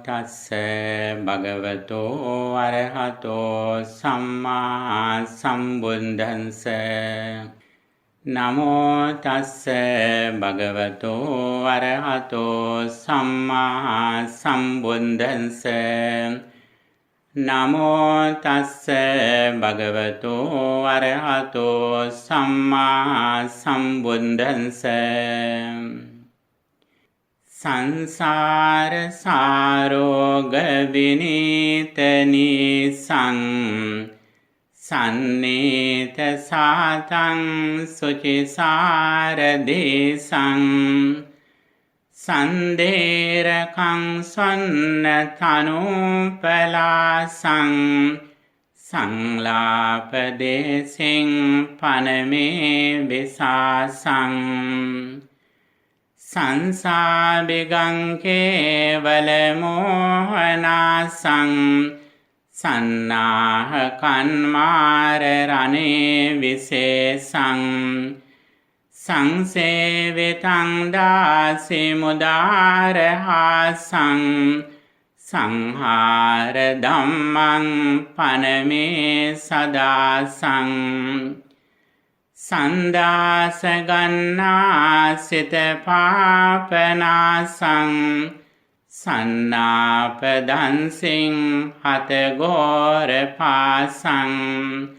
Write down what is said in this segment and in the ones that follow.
tassa bhagavato arahato samma sambuddhassa. Namo tassa bhagavato arahato samma sambuddhassa. Namo tassa bhagavato arahato samma sambuddhassa. Sansara saroga vinitani sang sannita satang sucisara desang sanderakang sannatanupala sanglapadesing paname visasang Sansabigang kevalammohanasang sannahakanmararane visesang sangsevitang dasimudārahasang sanghara dhammang paname sadasang Sandasa sita papanasang sannapadansing hatagora pasang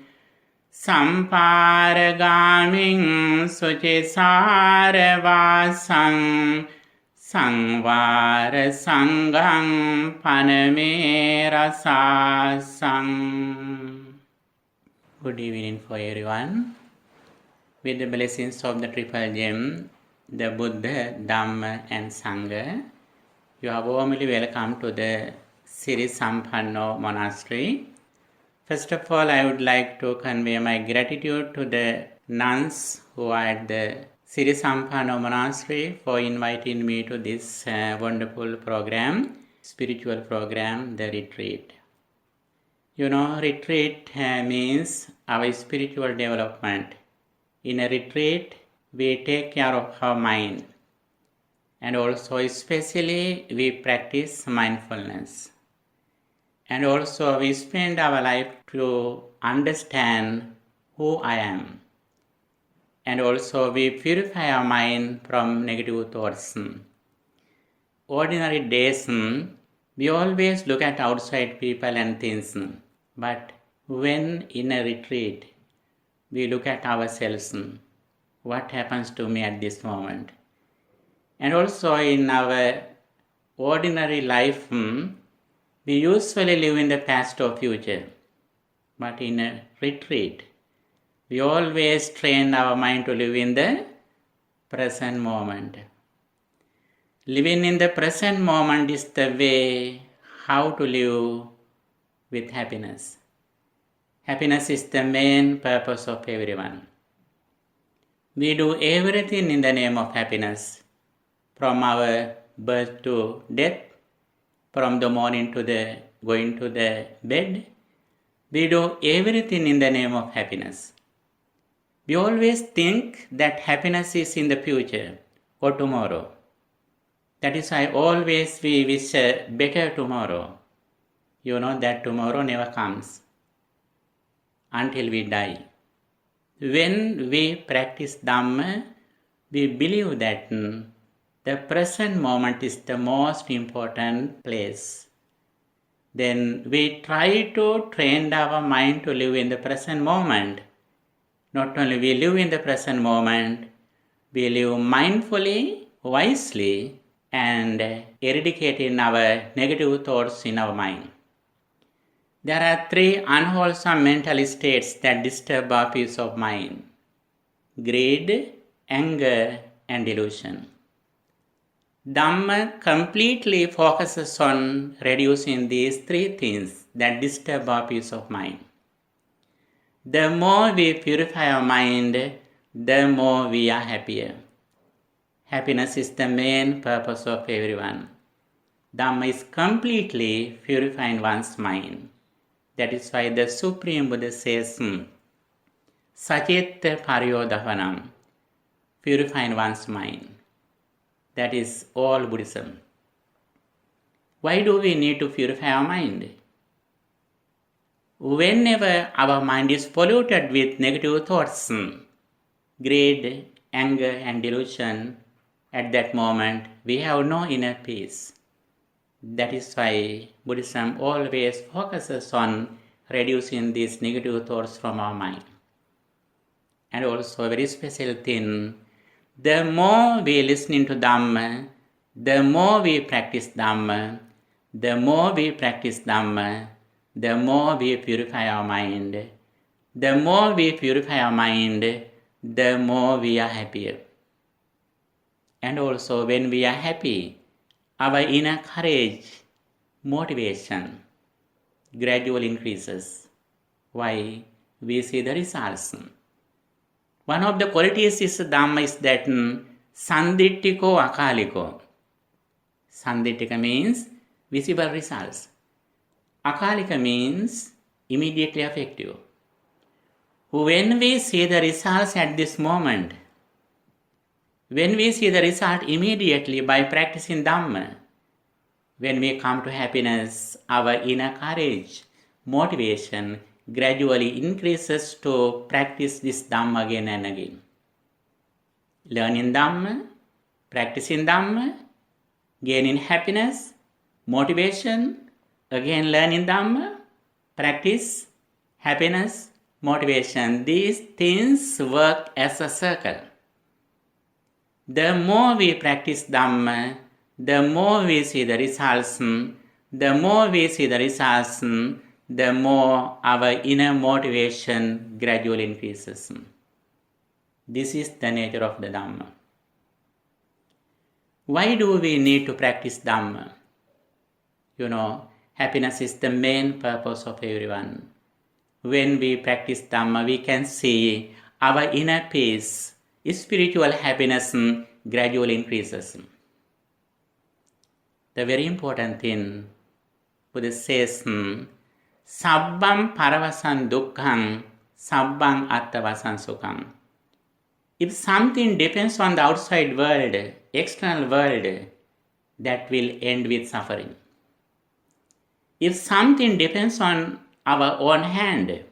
samparagaming sucisaravasang sangvara sangang paname rasasang. Good evening for everyone. With the blessings of the Triple Gem, the Buddha, Dhamma and Sangha, you are warmly welcome to the Sirisampanno Monastery. First of all, I would like to convey my gratitude to the nuns who are at the Sirisampanno Monastery for inviting me to this wonderful program, spiritual program, the retreat. You know, retreat means our spiritual development. In a retreat, we take care of our mind, and also especially we practice mindfulness. And also we spend our life to understand who I am. And also we purify our mind from negative thoughts. Ordinary days, we always look at outside people and things. But when in a retreat, we look at ourselves, what happens to me at this moment. And also in our ordinary life, we usually live in the past or future. But in a retreat, we always train our mind to live in the present moment. Living in the present moment is the way how to live with happiness. Happiness is the main purpose of everyone. We do everything in the name of happiness, from our birth to death, from the morning to the going to the bed. We do everything in the name of happiness. We always think that happiness is in the future or tomorrow. That is why always we wish a better tomorrow. You know that tomorrow never comes until we die. When we practice Dhamma, we believe that the present moment is the most important place. Then we try to train our mind to live in the present moment. Not only we live in the present moment, we live mindfully, wisely, and eradicating our negative thoughts in our mind. There are three unwholesome mental states that disturb our peace of mind: greed, anger, and delusion. Dhamma completely focuses on reducing these three things that disturb our peace of mind. The more we purify our mind, the more we are happier. Happiness is the main purpose of everyone. Dhamma is completely purifying one's mind. That is why the Supreme Buddha says, Sacitta Pariyodhavanam, purifying one's mind. That is all Buddhism. Why do we need to purify our mind? Whenever our mind is polluted with negative thoughts, greed, anger, and delusion, at that moment we have no inner peace. That is why Buddhism always focuses on reducing these negative thoughts from our mind. And also a very special thing, the more we listen to Dhamma, the more we practice Dhamma, the more we practice Dhamma, the more we purify our mind. The more we purify our mind, the more we are happier. And also when we are happy, our inner courage, motivation gradually increases. Why? We see the results. One of the qualities of Dhamma is that sanditthiko akaliko. Sanditthika means visible results. Akalika means immediately effective. When we see the results at this moment, when we see the result immediately by practicing Dhamma, when we come to happiness, our inner courage, motivation gradually increases to practice this Dhamma again and again. Learning Dhamma, practicing Dhamma, gaining happiness, motivation, again learning Dhamma, practice, happiness, motivation. These things work as a circle. The more we practice Dhamma, the more we see the results. The more we see the results, the more our inner motivation gradually increases. This is the nature of the Dhamma. Why do we need to practice Dhamma? Happiness is the main purpose of everyone. When we practice Dhamma, we can see our inner peace, spiritual happiness gradually increases. The very important thing, Buddha says, Sabbam paravasan dukkham, sabbam attavasan sukham. If something depends on the outside world, external world, that will end with suffering. If something depends on our own hand,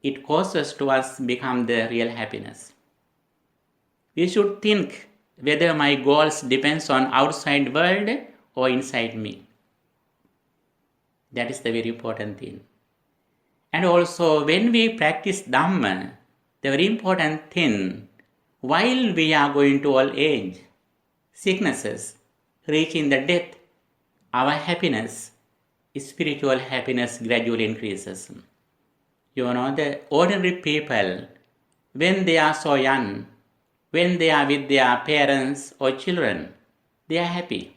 it causes to us become the real happiness. We should think whether my goals depends on outside world or inside me. That is the very important thing. And also when we practice Dhamma, the very important thing, while we are going to old age, sicknesses, reaching the death, our happiness, spiritual happiness gradually increases. The ordinary people, when they are so young, when they are with their parents or children, they are happy.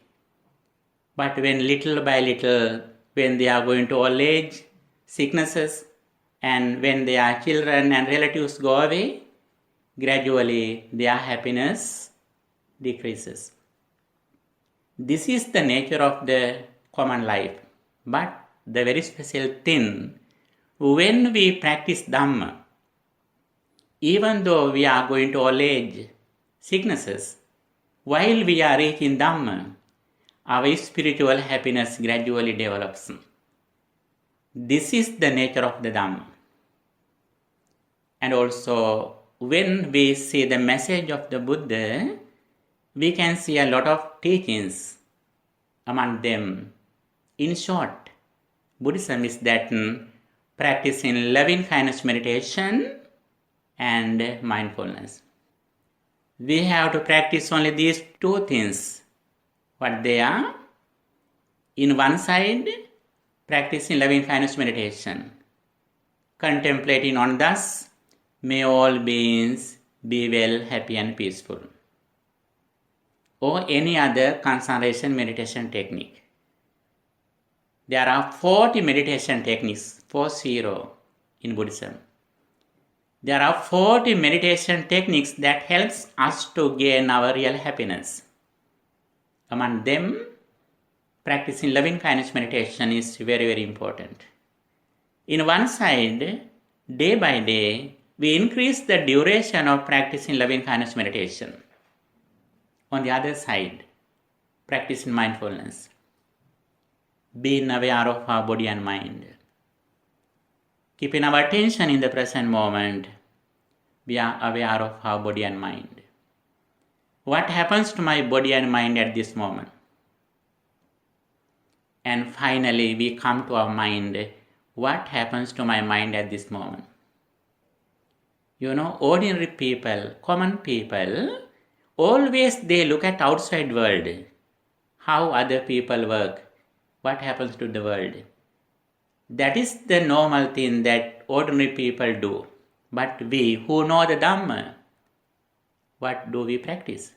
But when little by little, when they are going to old age, sicknesses, and when their children and relatives go away, gradually their happiness decreases. This is the nature of the common life. But the very special thing, when we practice Dhamma, even though we are going to old age, sicknesses, while we are reaching Dhamma, our spiritual happiness gradually develops. This is the nature of the Dhamma. And also, when we see the message of the Buddha, we can see a lot of teachings. Among them, in short, Buddhism is that practicing loving kindness meditation and mindfulness. We have to practice only these two things. What they are? In one side, practicing loving kindness meditation, contemplating on thus, may all beings be well, happy and peaceful. Or any other concentration meditation technique. There are 40 meditation techniques, 40 in Buddhism. There are 40 meditation techniques that helps us to gain our real happiness. Among them, practicing loving kindness meditation is very, very important. In one side, day by day, we increase the duration of practicing loving kindness meditation. On the other side, practicing mindfulness. being aware of our body and mind. Keeping our attention in the present moment, we are aware of our body and mind. What happens to my body and mind at this moment? And finally, we come to our mind. What happens to my mind at this moment? Ordinary people, common people, always they look at outside world. How other people work. What happens to the world? That is the normal thing that ordinary people do. But we who know the Dhamma, what do we practice?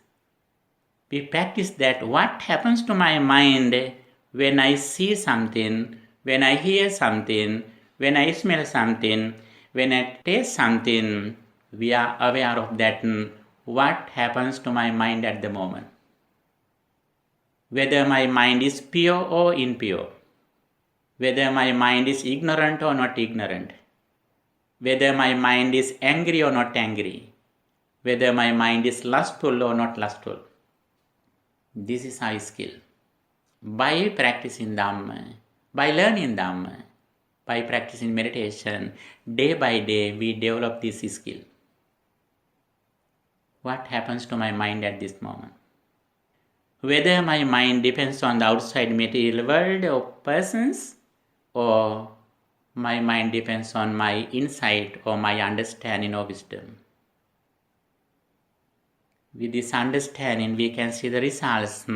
We practice that what happens to my mind when I see something, when I hear something, when I smell something, when I taste something, we are aware of that. What happens to my mind at the moment? Whether my mind is pure or impure, whether my mind is ignorant or not ignorant, whether my mind is angry or not angry, whether my mind is lustful or not lustful. This is our skill. By practicing Dhamma, by learning Dhamma, by practicing meditation, day by day we develop this skill. What happens to my mind at this moment? Whether my mind depends on the outside material world or persons, or my mind depends on my insight or my understanding or wisdom. With this understanding, we can see the results.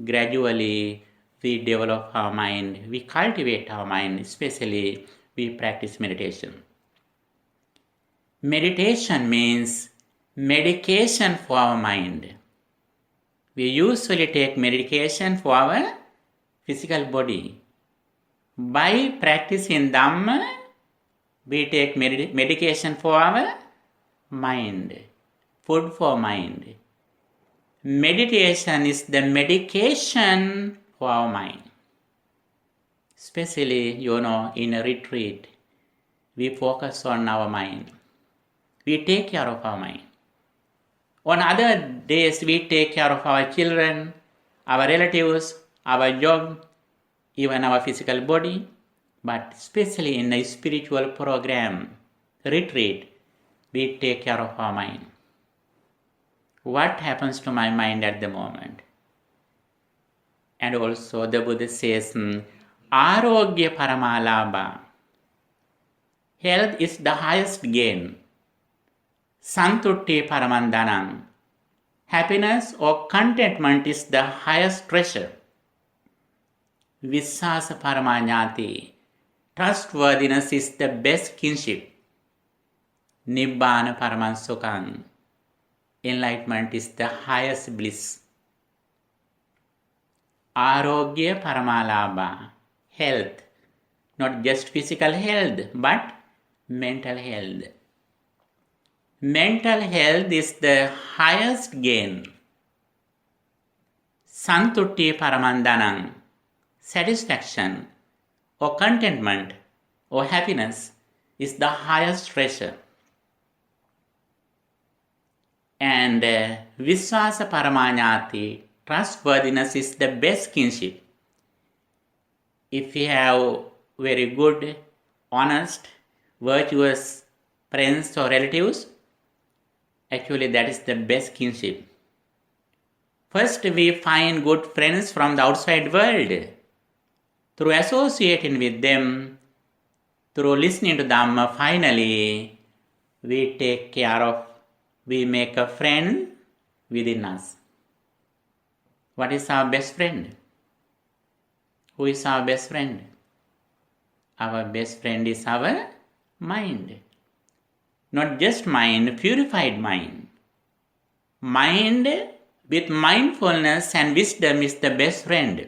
Gradually, we develop our mind, we cultivate our mind, especially we practice meditation. Meditation means medication for our mind. We usually take medication for our physical body. By practicing Dhamma, we take medication for our mind, food for mind. Meditation is the medication for our mind. Especially, in a retreat, we focus on our mind. We take care of our mind. On other days, we take care of our children, our relatives, our job, even our physical body. But especially in a spiritual program, retreat, we take care of our mind. What happens to my mind at the moment? And also the Buddha says, Arogya Paramalabha. Health is the highest gain. Santutti Paramandanam. Happiness or contentment is the highest treasure. Vissasa Paramanyati. Trustworthiness is the best kinship. Nibbana Paramansukam. Enlightenment is the highest bliss. Arogya Paramalabha. Health. Not just physical health, but mental health. Mental health is the highest gain. Santutti Paramandanam. Satisfaction or contentment or happiness is the highest treasure. And Vissvasa Paramanyati, trustworthiness is the best kinship. If we have very good, honest, virtuous friends or relatives, actually that is the best kinship. First we find good friends from the outside world. Through associating with them, through listening to Dhamma, finally we make a friend within us. What is our best friend? Who is our best friend? Our best friend is our mind. Not just mind, purified mind. Mind with mindfulness and wisdom is the best friend.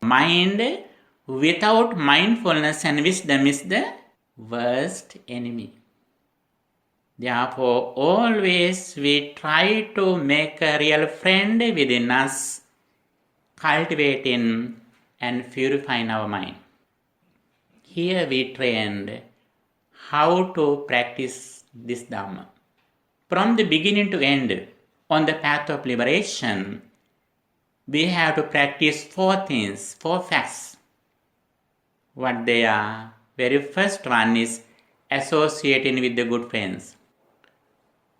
Mind without mindfulness and wisdom is the worst enemy. Therefore, always we try to make a real friend within us, cultivating and purifying our mind. Here we trained how to practice this Dhamma. From the beginning to end, on the path of liberation, we have to practice 4 things, 4 facts. What they are? Very first one is associating with the good friends.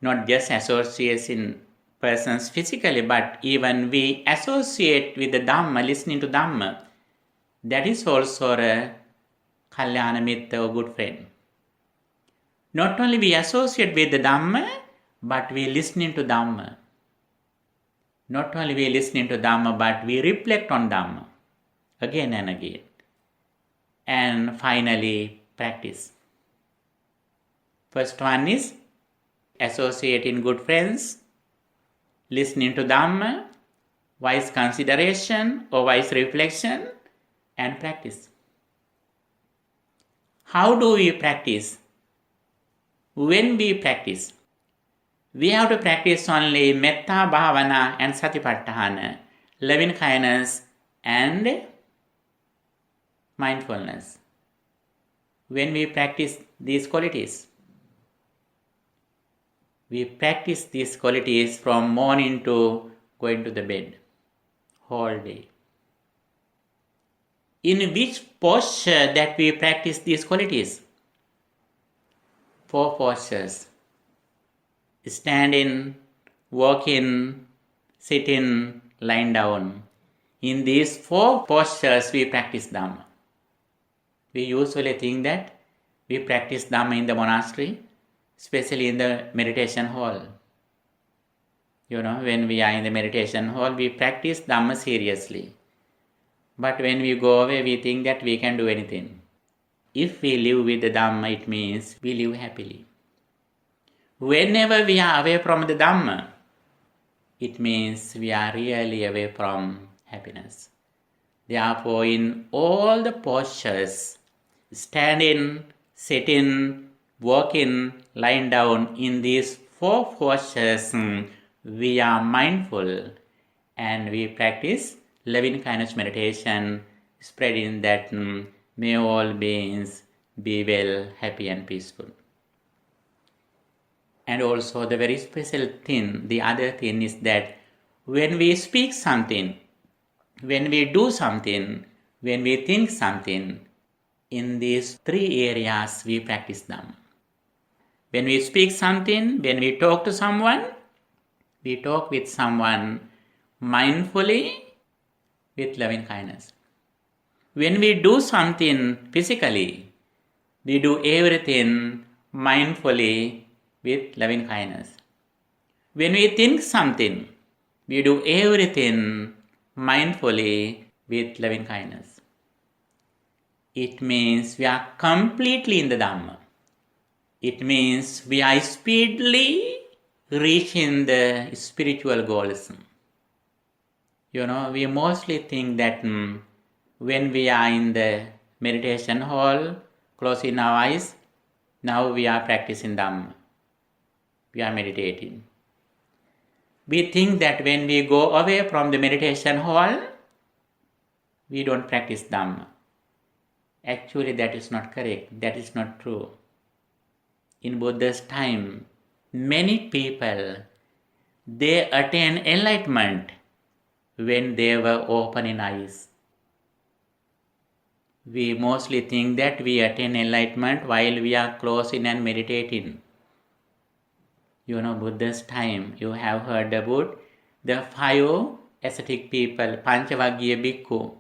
Not just associating persons physically, but even we associate with the Dhamma, listening to Dhamma. That is also a Kalyana Mitra or good friend. Not only we associate with the Dhamma, but we listening to Dhamma. Not only we listening to Dhamma, but we reflect on Dhamma again and again. And finally, practice. First one is associating good friends, listening to Dhamma, wise consideration or wise reflection, and practice. How do we practice? When we practice, we have to practice only Metta Bhavana and Satipatthana, loving kindness and mindfulness. When we practice these qualities, we practice these qualities from morning to going to the bed, whole day. In which posture that we practice these qualities? 4 postures. Standing, walking, sitting, lying down. In these 4 postures we practice Dhamma. We usually think that we practice Dhamma in the monastery, especially in the meditation hall. When we are in the meditation hall, we practice Dhamma seriously. But when we go away, we think that we can do anything. If we live with the Dhamma, it means we live happily. Whenever we are away from the Dhamma, it means we are really away from happiness. Therefore, in all the postures, standing, sitting, walking, lying down, in these 4 postures, we are mindful and we practice loving kindness meditation, spreading that may all beings be well, happy and peaceful. And also the very special thing, the other thing is that when we speak something, when we do something, when we think something, in these 3 areas we practice them. When we speak something, when we talk to someone, we talk with someone mindfully with loving kindness. When we do something physically, we do everything mindfully with loving kindness. When we think something, we do everything mindfully with loving kindness. It means we are completely in the Dhamma. It means we are speedily reaching the spiritual goals. We mostly think that when we are in the meditation hall, closing our eyes, now we are practicing Dhamma. We are meditating. We think that when we go away from the meditation hall, we don't practice Dhamma. Actually, that is not correct. That is not true. In Buddha's time, many people, they attain enlightenment when they were open in eyes. We mostly think that we attain enlightenment while we are closing and meditating. Buddha's time, you have heard about the 5 ascetic people, Panchavaggiya Bhikkhu.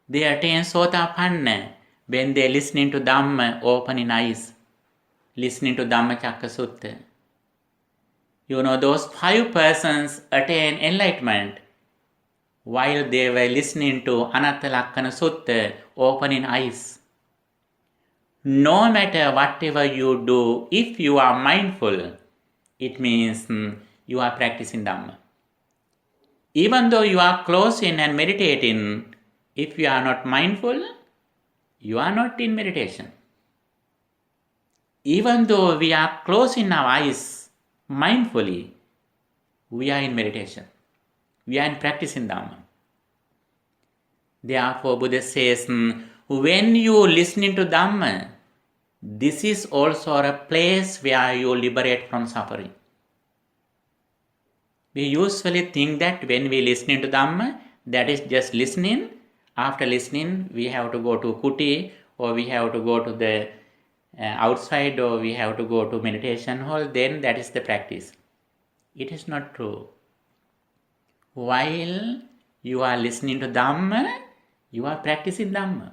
They attain Sotapanna when they are listening to Dhamma open in eyes, listening to Dhammacakka Sutta. Those 5 persons attain enlightenment while they were listening to Anatta Lakkana Sutta open in eyes. No matter whatever you do, if you are mindful, it means you are practicing Dhamma. Even though you are closing and meditating, if you are not mindful, you are not in meditation. Even though we are closing our eyes mindfully, we are in meditation. We are in practicing Dhamma. Therefore, Buddha says, when you listening to Dhamma, this is also a place where you liberate from suffering. We usually think that when we listening to Dhamma, That is just listening. After listening, we have to go to kuti, or we have to go to the outside, or we have to go to meditation hall. Then that is the practice. It is not true. While you are listening to Dhamma, you are practicing Dhamma.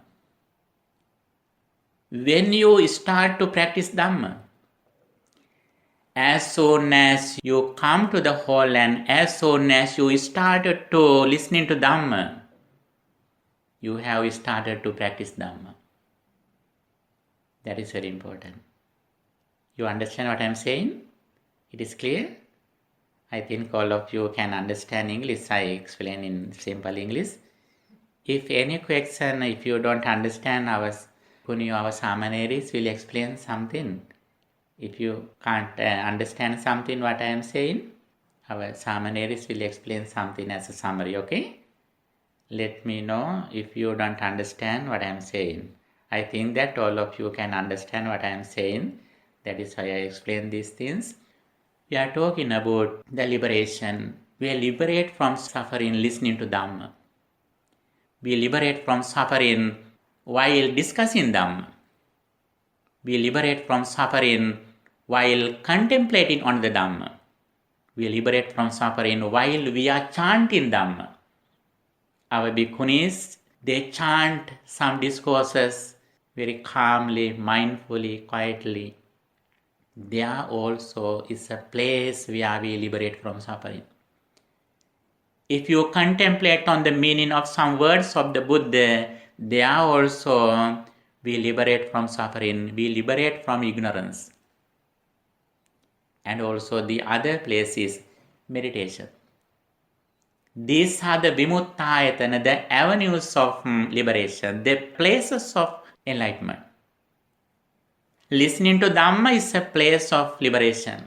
When you start to practice Dhamma, as soon as you come to the hall and as soon as you started to listening to Dhamma, you have started to practice Dhamma. That is very important. You understand what I am saying? It is clear? I think all of you can understand English. I explain in simple English. If any question, if you don't understand, our Samaneris will explain something. If you can't understand something what I am saying, our Samaneris will explain something as a summary, okay? Let me know if you don't understand what I am saying. I think that all of you can understand what I am saying. That is why I explain these things. We are talking about the liberation. We liberate from suffering listening to Dhamma. We liberate from suffering while discussing Dhamma. We liberate from suffering while contemplating on the Dhamma. We liberate from suffering while we are chanting Dhamma. Our bhikkhunis, they chant some discourses very calmly, mindfully, quietly. There also is a place where we liberate from suffering. If you contemplate on the meaning of some words of the Buddha, there also we liberate from suffering, we liberate from ignorance. And also the other place is meditation. These are the vimuttayatana, the avenues of liberation, the places of enlightenment. Listening to Dhamma is a place of liberation.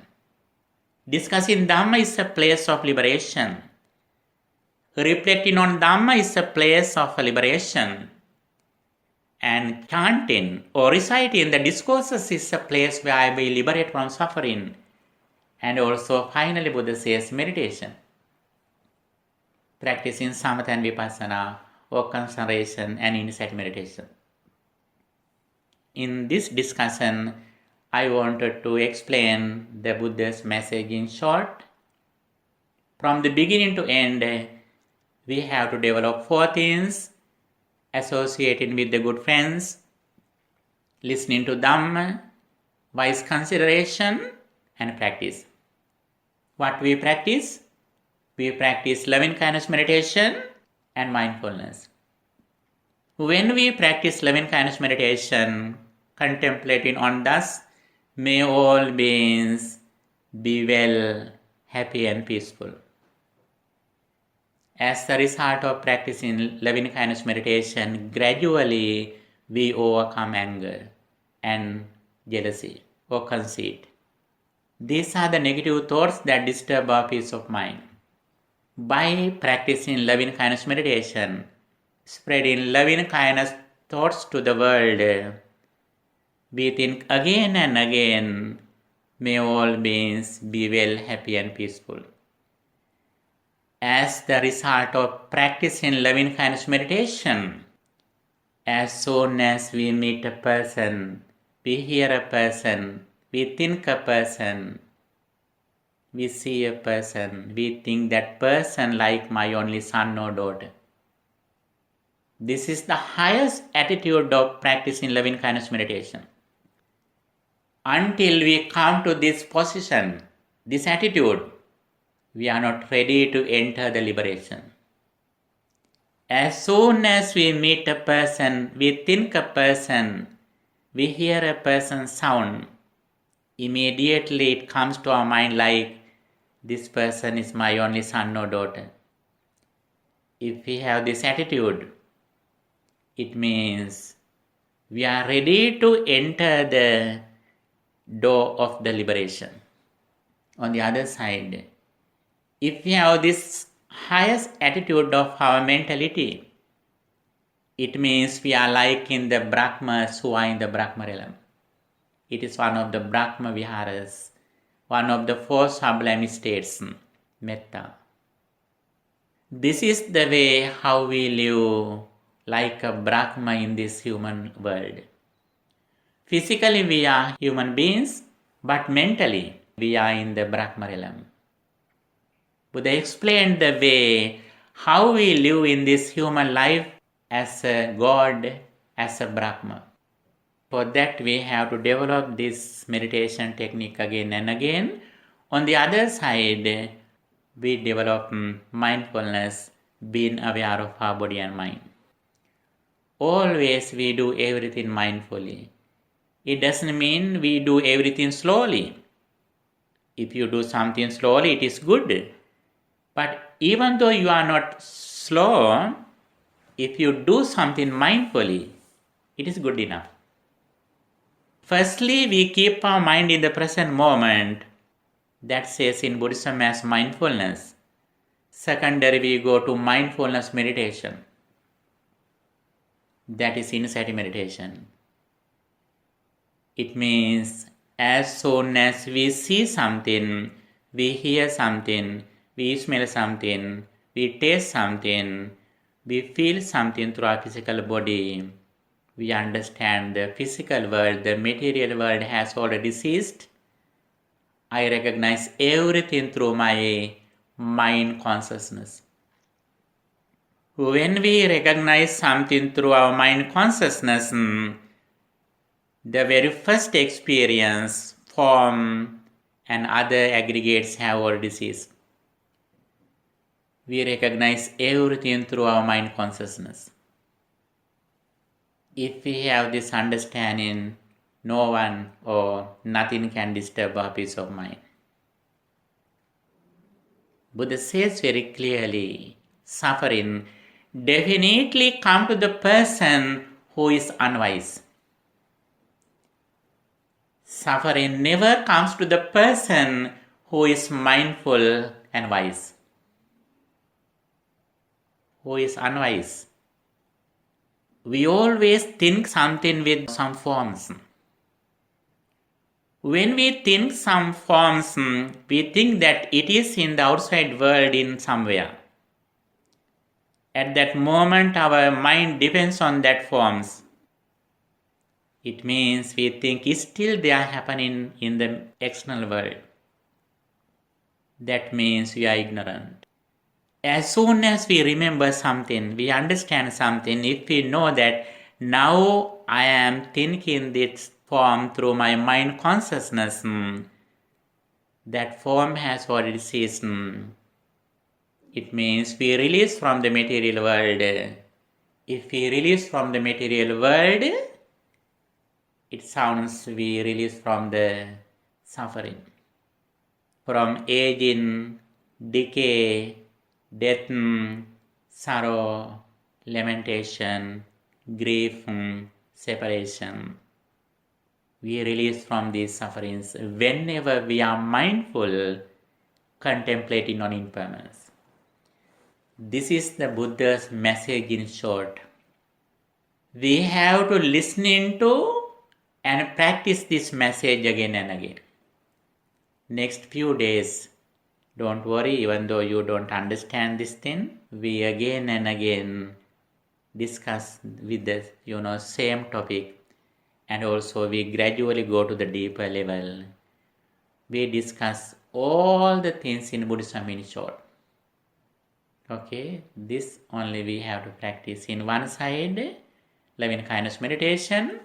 Discussing Dhamma is a place of liberation. Reflecting on Dhamma is a place of liberation. And chanting or reciting the discourses is a place where we liberate from suffering. And also finally Buddha says meditation. Practicing samatha and vipassana or concentration and insight meditation. In this discussion, I wanted to explain the Buddha's message in short. From the beginning to end, we have to develop 4 things: associating with the good friends, listening to Dhamma, wise consideration, and practice. What we practice? We practice loving kindness meditation and mindfulness. When we practice loving kindness meditation, contemplating on thus, may all beings be well, happy and peaceful. As the result of practicing loving kindness meditation, gradually we overcome anger and jealousy or conceit. These are the negative thoughts that disturb our peace of mind. By practicing loving kindness meditation, spreading loving kindness thoughts to the world, we think again and again, may all beings be well, happy and peaceful. As the result of practicing loving kindness meditation, as soon as we meet a person, we hear a person, we think a person, we see a person, we think that person like my only son or daughter. This is the highest attitude of practicing loving kindness meditation. Until we come to this position, this attitude, we are not ready to enter the liberation. As soon as we meet a person, we think a person, we hear a person's sound, immediately it comes to our mind like, this person is my only son or daughter. If we have this attitude, it means we are ready to enter the door of the liberation. On the other side, if we have this highest attitude of our mentality, it means we are like in the Brahmas who are in the Brahma realm. It is one of the Brahma Viharas, one of the 4 sublime states, metta. This is the way how we live like a Brahma in this human world. Physically we are human beings, but mentally we are in the Brahma realm. Buddha explained the way how we live in this human life as a God, as a Brahma. For that we have to develop this meditation technique again and again. On the other side, we develop mindfulness, being aware of our body and mind. Always we do everything mindfully. It doesn't mean we do everything slowly. If you do something slowly, it is good. But even though you are not slow, if you do something mindfully, it is good enough. Firstly, we keep our mind in the present moment. That says in Buddhism as mindfulness. Secondary, we go to mindfulness meditation. That is insight meditation. It means as soon as we see something, we hear something, we smell something, we taste something, we feel something through our physical body, we understand the physical world, the material world has already ceased. I recognize everything through my mind consciousness. When we recognize something through our mind consciousness, the very first experience, form, and other aggregates have already ceased. We recognize everything through our mind consciousness. If we have this understanding, no one or nothing can disturb our peace of mind. Buddha says very clearly, suffering definitely comes to the person who is unwise. Suffering never comes to the person who is mindful and wise. Who is unwise? We always think something with some forms. When we think some forms, we think that it is in the outside world in somewhere. At that moment, our mind depends on that forms. It means we think it's still there happening in the external world. That means we are ignorant. As soon as we remember something, we understand something, if we know that now I am thinking this form through my mind consciousness, that form has already ceased. It means we release from the material world. If we release from the material world, it sounds we release from the suffering. From aging, decay, death, sorrow, lamentation, grief, separation. We release from these sufferings whenever we are mindful, contemplating on impermanence. This is the Buddha's message in short. We have to listen into and practice this message again and again. Next few days, don't worry, even though you don't understand this thing, we again and again discuss with the same topic, and also we gradually go to the deeper level. We discuss all the things in Buddhism in short. Okay, this only we have to practice. In one side, loving kindness meditation.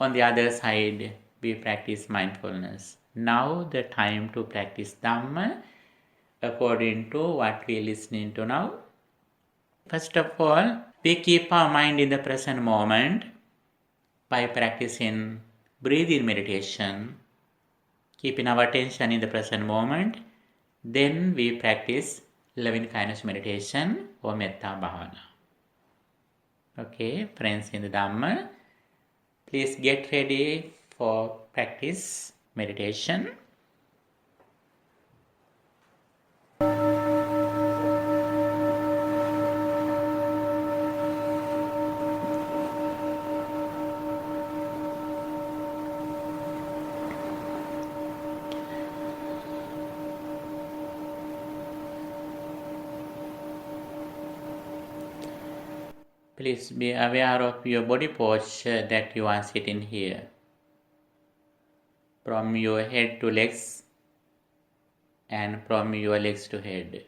On the other side, we practice mindfulness. Now the time to practice Dhamma according to what we are listening to now. First of all, we keep our mind in the present moment by practicing breathing meditation, keeping our attention in the present moment. Then we practice loving kindness meditation or metta bhavana. Okay, friends in the Dhamma, please get ready for practice meditation. Please be aware of your body posture that you are sitting here. From your head to legs and from your legs to head.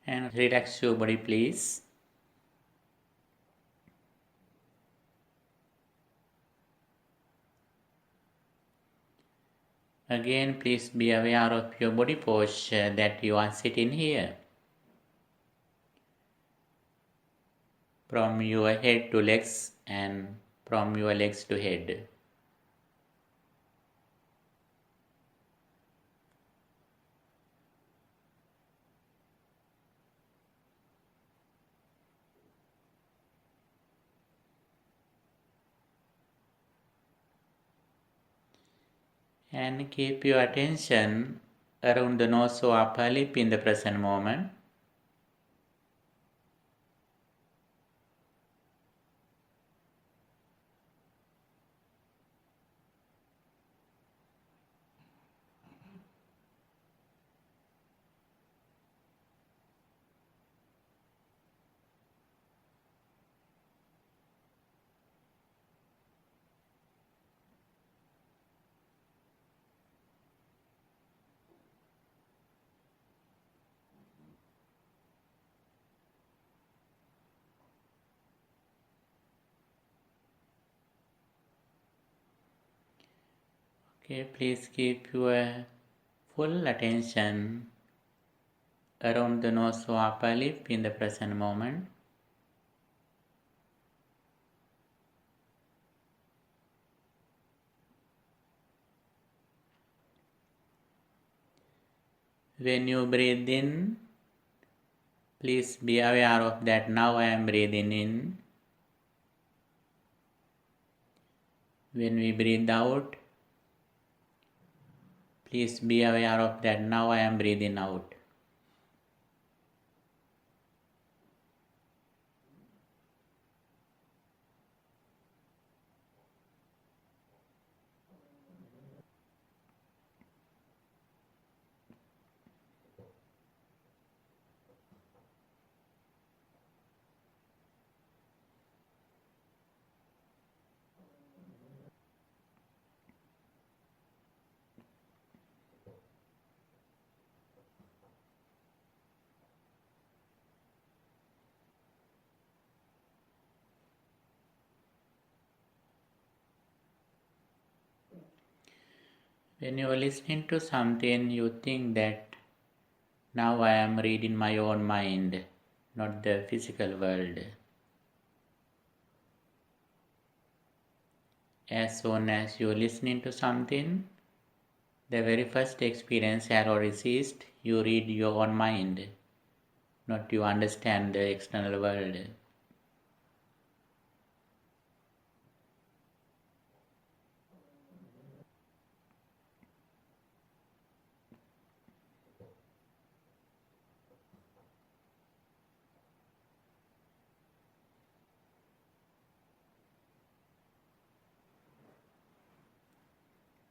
And relax your body, please. Again, please be aware of your body posture that you are sitting here. From your head to legs and from your legs to head. And keep your attention around the nose or upper lip in the present moment. Okay, please keep your full attention around the nose or upper lip in the present moment. When you breathe in, please be aware of that now I am breathing in. When we breathe out, please be aware of that now I am breathing out. When you are listening to something, you think that now I am reading my own mind, not the physical world. As soon as you are listening to something, the very first experience had already ceased. You read your own mind, not you understand the external world.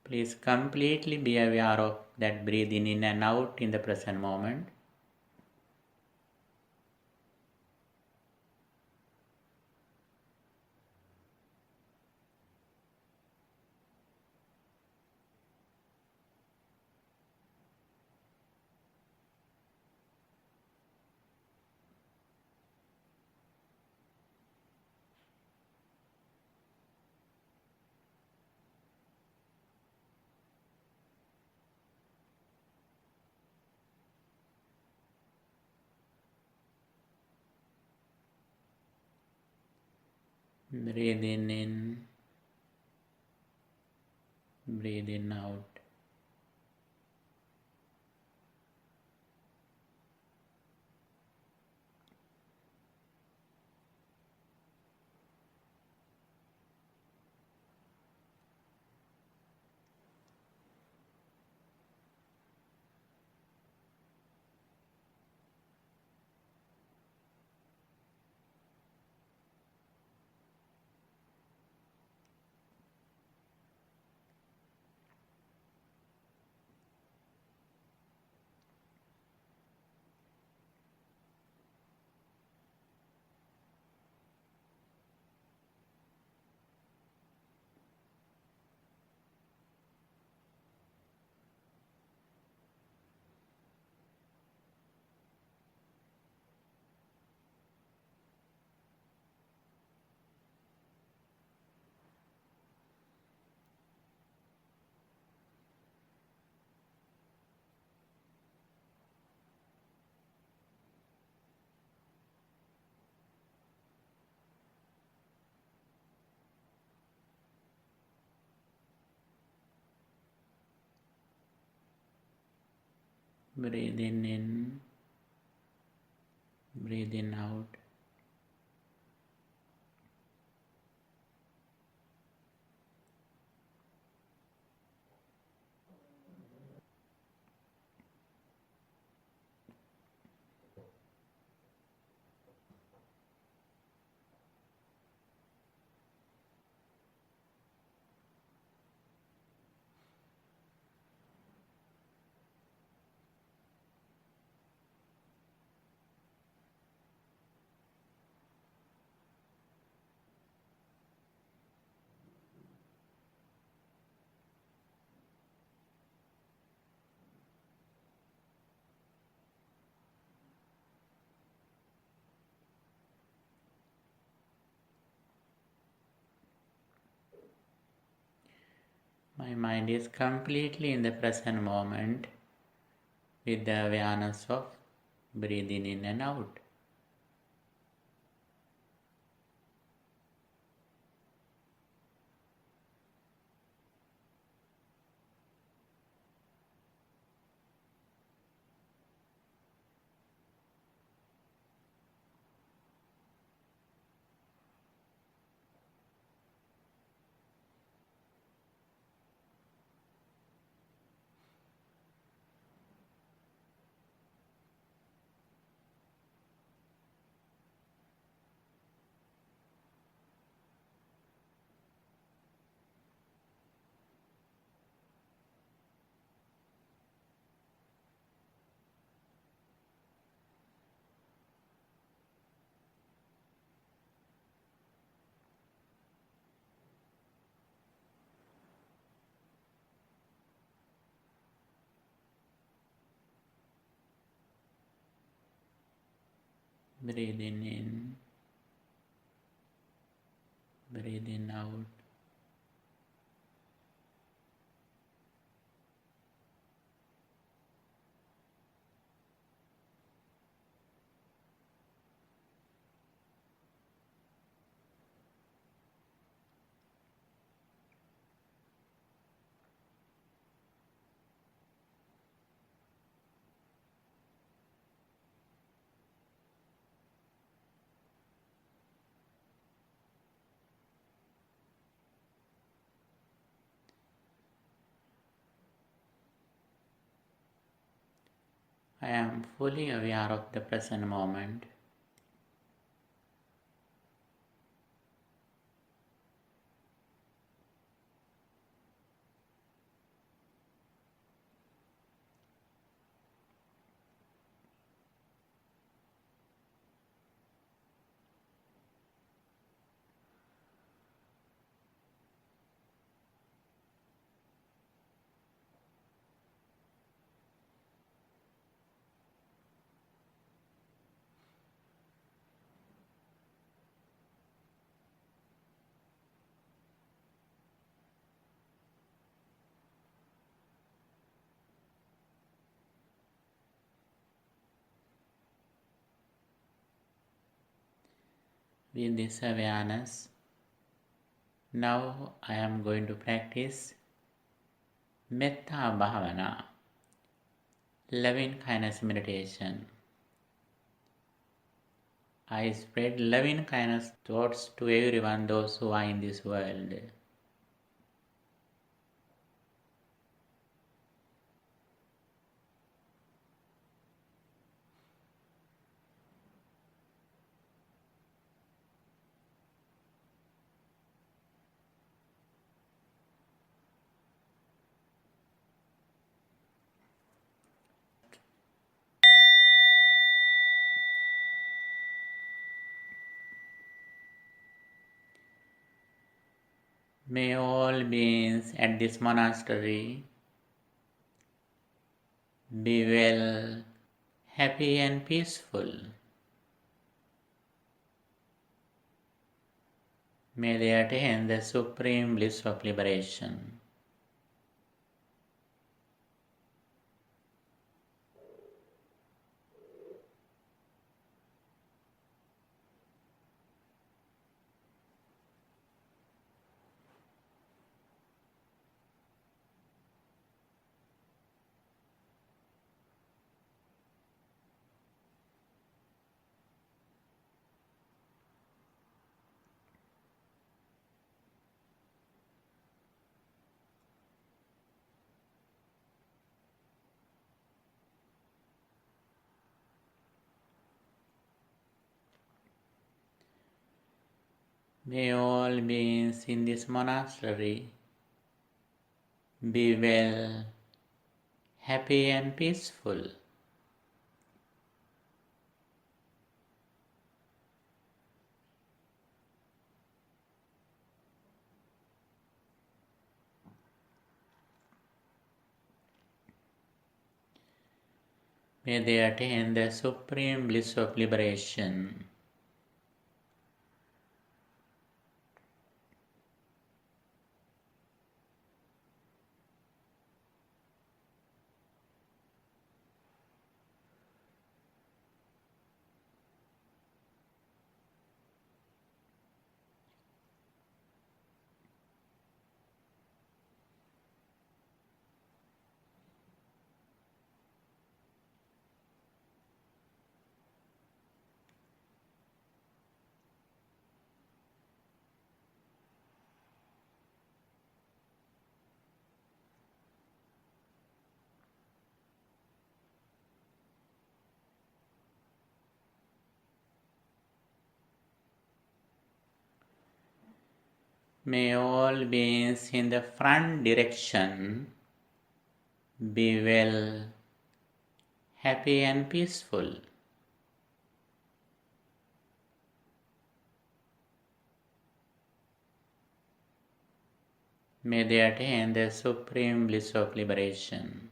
Please completely be aware of that breathing in and out in the present moment. Breathing in, breathing out. Breathing in, breathing out. My mind is completely in the present moment with the awareness of breathing in and out. Breathing in, breathing out. I am fully aware of the present moment. With this awareness, now I am going to practice Metta Bhavana, loving kindness meditation. I spread loving kindness thoughts to everyone, those who are in this world. May all beings at this monastery be well, happy and peaceful. May they attain the supreme bliss of liberation. May all beings in this monastery be well, happy and peaceful. May they attain the supreme bliss of liberation. May all beings in the front direction be well, happy and peaceful. May they attain the supreme bliss of liberation.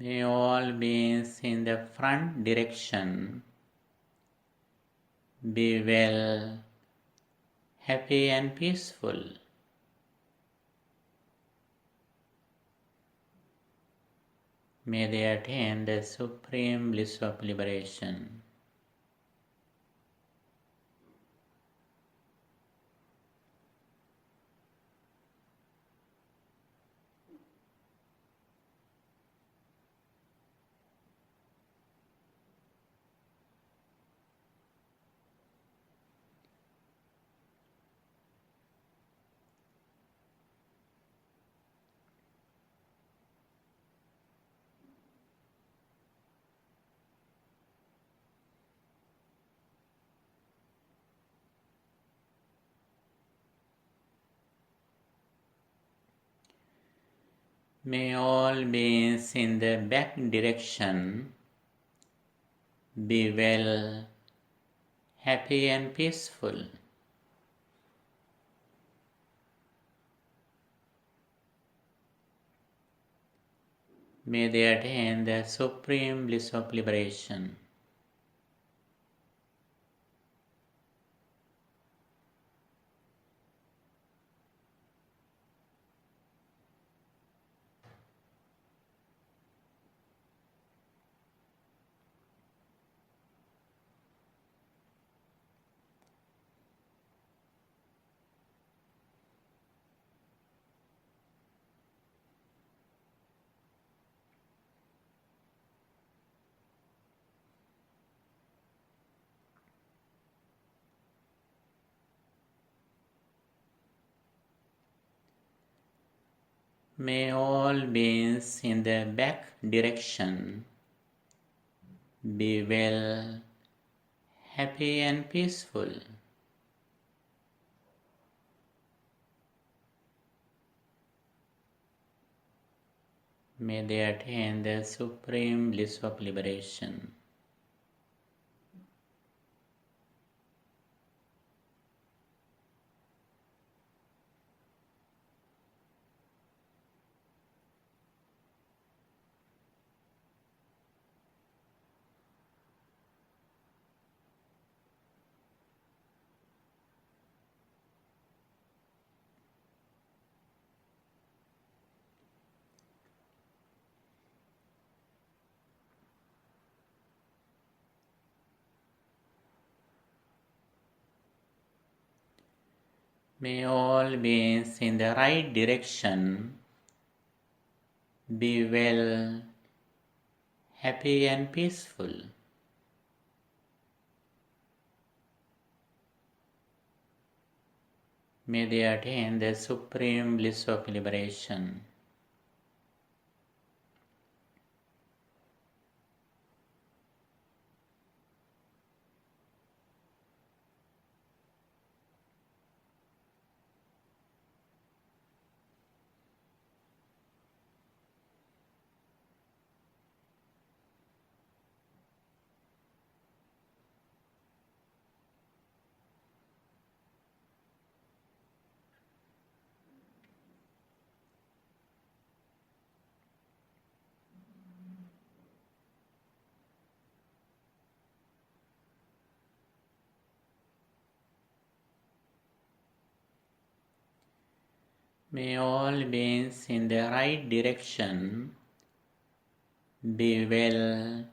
May all beings in the front direction be well, happy and peaceful. May they attain the supreme bliss of liberation. May all beings in the back direction be well, happy and peaceful. May they attain the supreme bliss of liberation. May all beings in the back direction be well, happy and peaceful. May they attain the supreme bliss of liberation. May all beings in the right direction be well, happy and peaceful. May they attain the supreme bliss of liberation. May all beings in the right direction be well,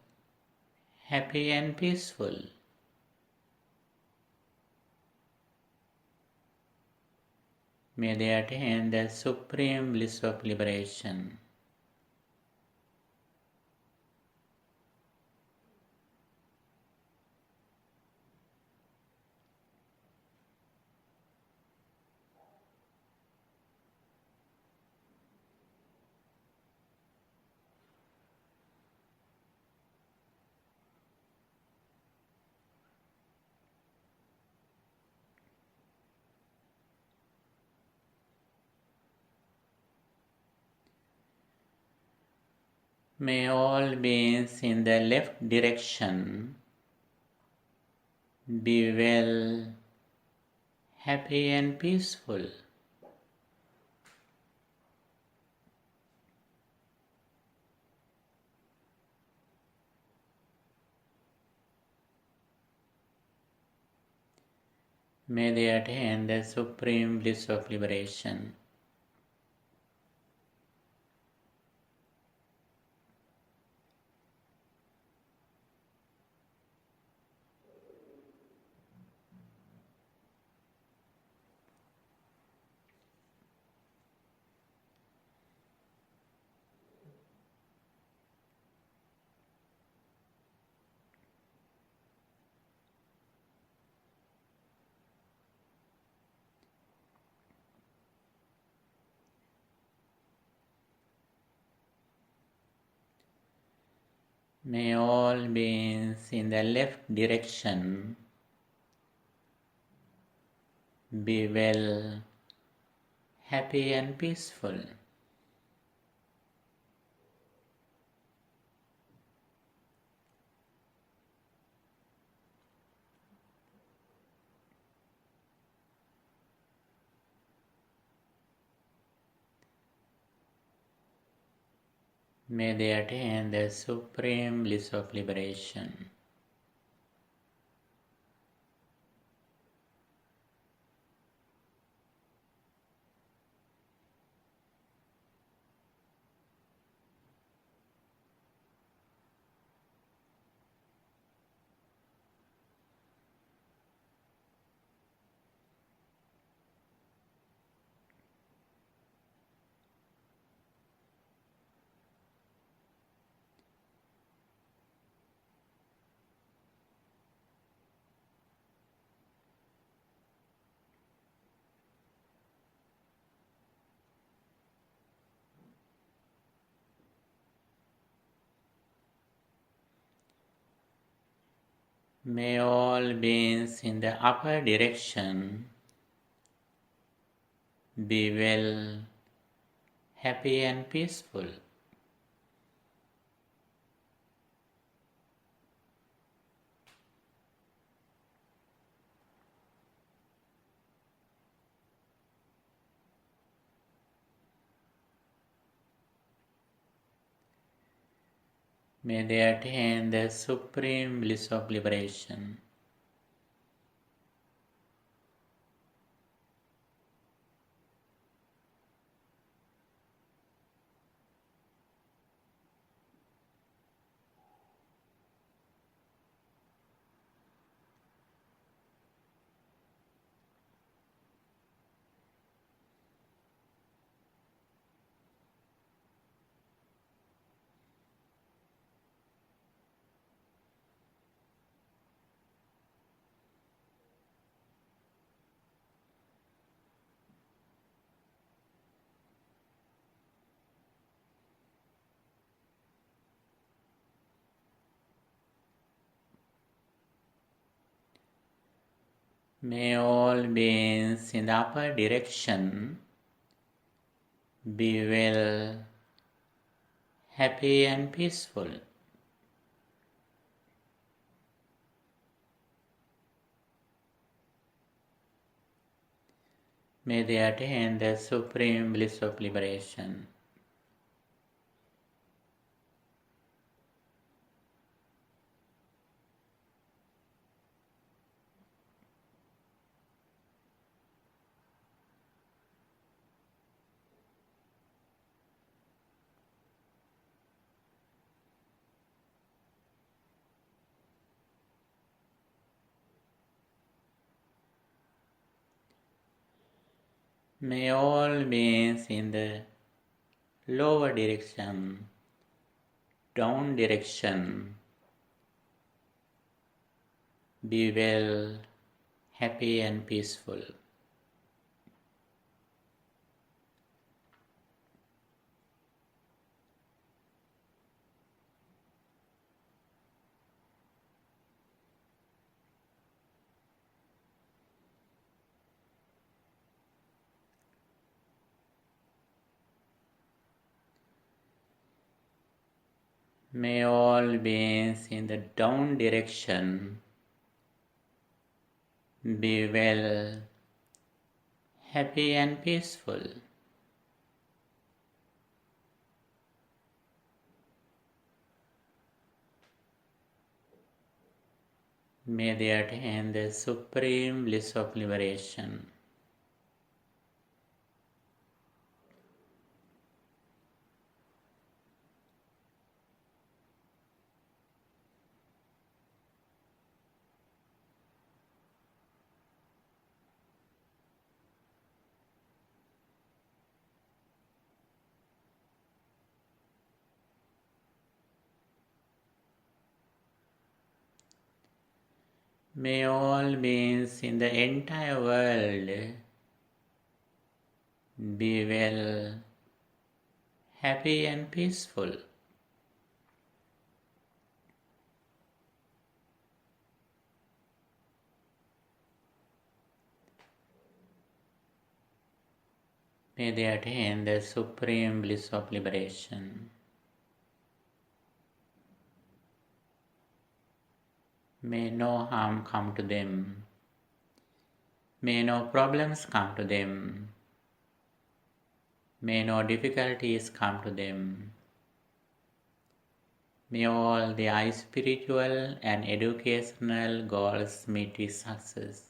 happy and peaceful. May they attain the supreme bliss of liberation. May all beings in the left direction be well, happy and peaceful. May they attain the supreme bliss of liberation. May all beings in the left direction be well, happy and peaceful. May they attain the supreme bliss of liberation. May all beings in the upper direction be well, happy and peaceful. May they attain the supreme bliss of liberation. May all beings in the upper direction be well, happy and peaceful. May they attain the supreme bliss of liberation. May all beings in the lower direction, down direction, be well, happy and peaceful. May all beings in the down direction be well, happy and peaceful. May they attain the supreme bliss of liberation. May all beings in the entire world be well, happy and peaceful. May they attain the supreme bliss of liberation. May no harm come to them. May no problems come to them. May no difficulties come to them. May all their spiritual and educational goals meet with success.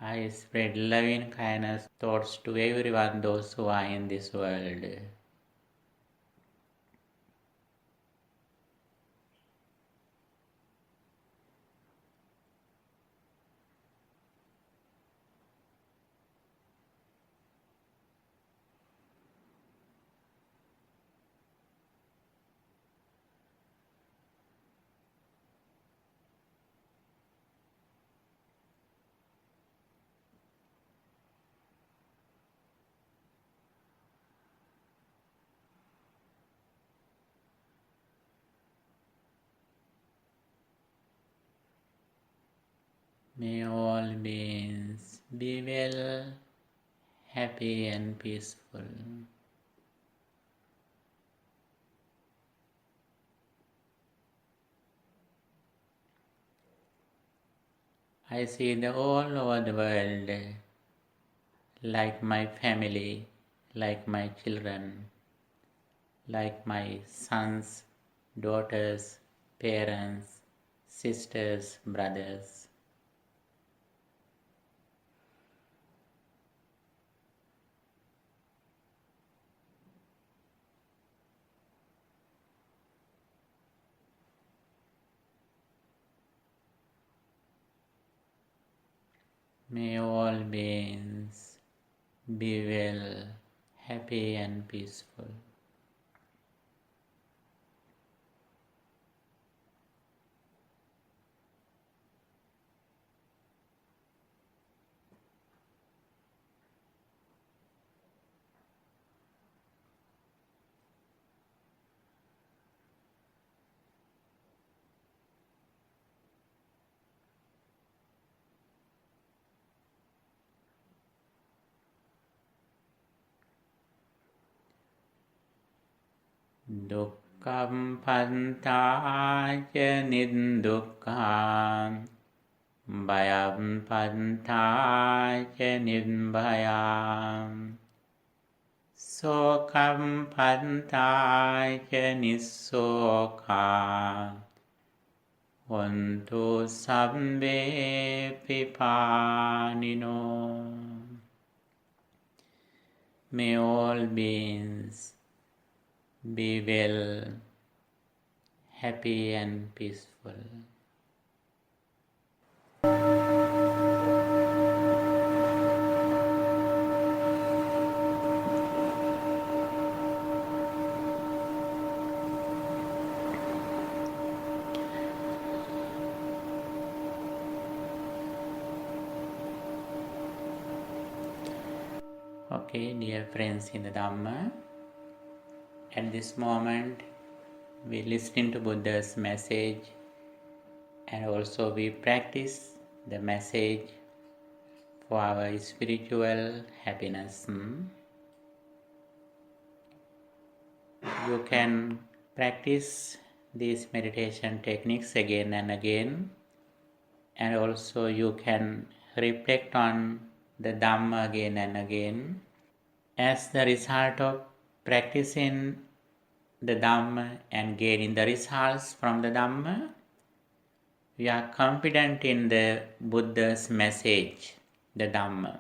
I spread loving kindness thoughts to everyone, those who are in this world. May all beings be well, happy and peaceful. I see the all over the world like my family, like my children, like my sons, daughters, parents, sisters, brothers. May all beings be well, happy and peaceful. Dukkam pantāca niddukkam Bhayam pantāca nibbhayam Sokam pantāca nissokam Hontu sabbe pipanino. May all beings be well, happy and peaceful. Okay, dear friends in the Dhamma, at this moment we listen to Buddha's message and also we practice the message for our spiritual happiness. You can practice these meditation techniques again and again, and also you can reflect on the Dhamma again and again. As the result of practicing the Dhamma and gaining the results from the Dhamma, we are confident in the Buddha's message, the Dhamma.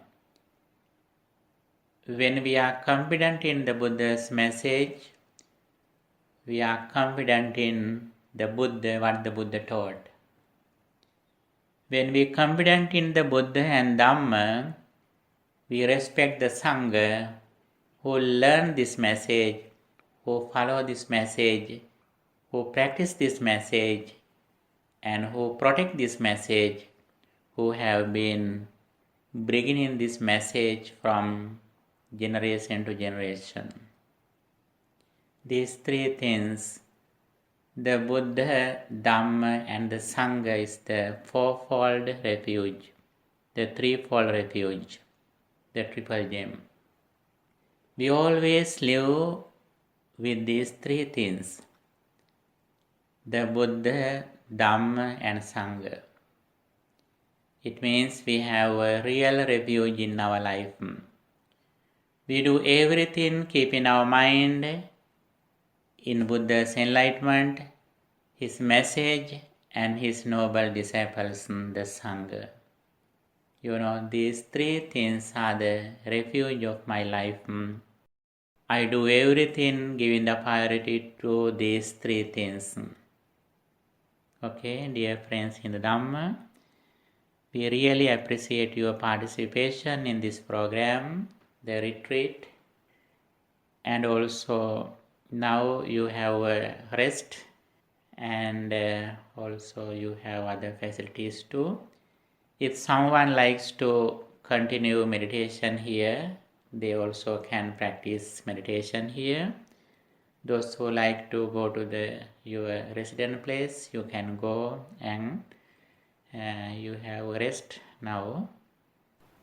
When we are confident in the Buddha's message, we are confident in the Buddha, what the Buddha taught. When we are confident in the Buddha and Dhamma, we respect the Sangha who learn this message, who follow this message, who practice this message, and who protect this message, who have been bringing this message from generation to generation. These three things, the Buddha, Dhamma and the Sangha, is the fourfold refuge, the threefold refuge, the triple gem. We always live with these three things, the Buddha, Dhamma and Sangha. It means we have a real refuge in our life. We do everything keeping our mind in Buddha's enlightenment, his message and his noble disciples, the Sangha. You know, these three things are the refuge of my life. I do everything giving the priority to these three things. Okay, dear friends in the Dhamma, we really appreciate your participation in this program, the retreat, and also now you have a rest and also you have other facilities too. If someone likes to continue meditation here, they also can practice meditation here. Those who like to go to your resident place, you can go and you have rest now.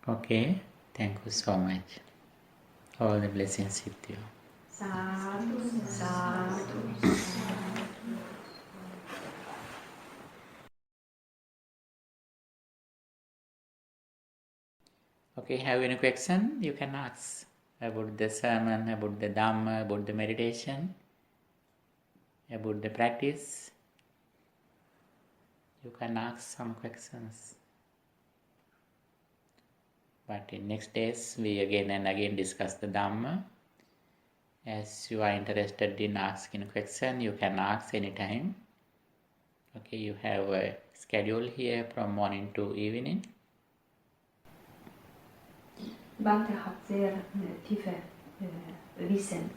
Okay, thank you so much. All the blessings with you. Sadhu, sadhu, sadhu. Okay, have any question? You can ask about the sermon, about the Dhamma, about the meditation, about the practice. You can ask some questions. But in next days, we again and again discuss the Dhamma. As you are interested in asking a question, you can ask anytime. Okay, you have a schedule here from morning to evening. Bhante hat sehr tiefe Wissen,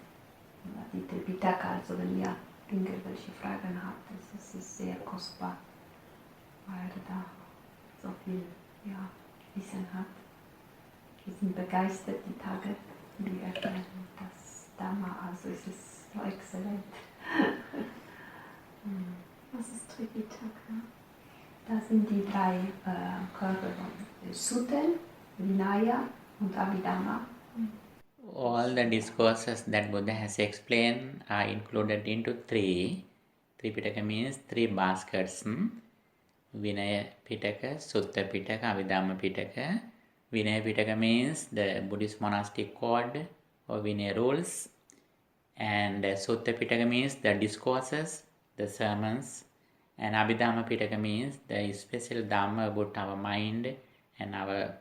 die Pitaka, also wenn ihr irgendwelche Fragen habt, das ist sehr kostbar, weil er da so viel Wissen hat. Wir sind begeistert, die Tage, die erklären das Dhamma, also es ist so exzellent. Was ist Tripitaka? Das sind die drei Körper von Sutten, Vinaya und Abhidhamma. All the discourses that Buddha has explained are included into three. Tripitaka means three baskets. Vinaya Pitaka, Sutta Pitaka, Abhidhamma Pitaka. Vinaya Pitaka means the Buddhist monastic code or Vinaya rules. And Sutta Pitaka means the discourses, the sermons. And Abhidhamma Pitaka means the special Dhamma about our mind and our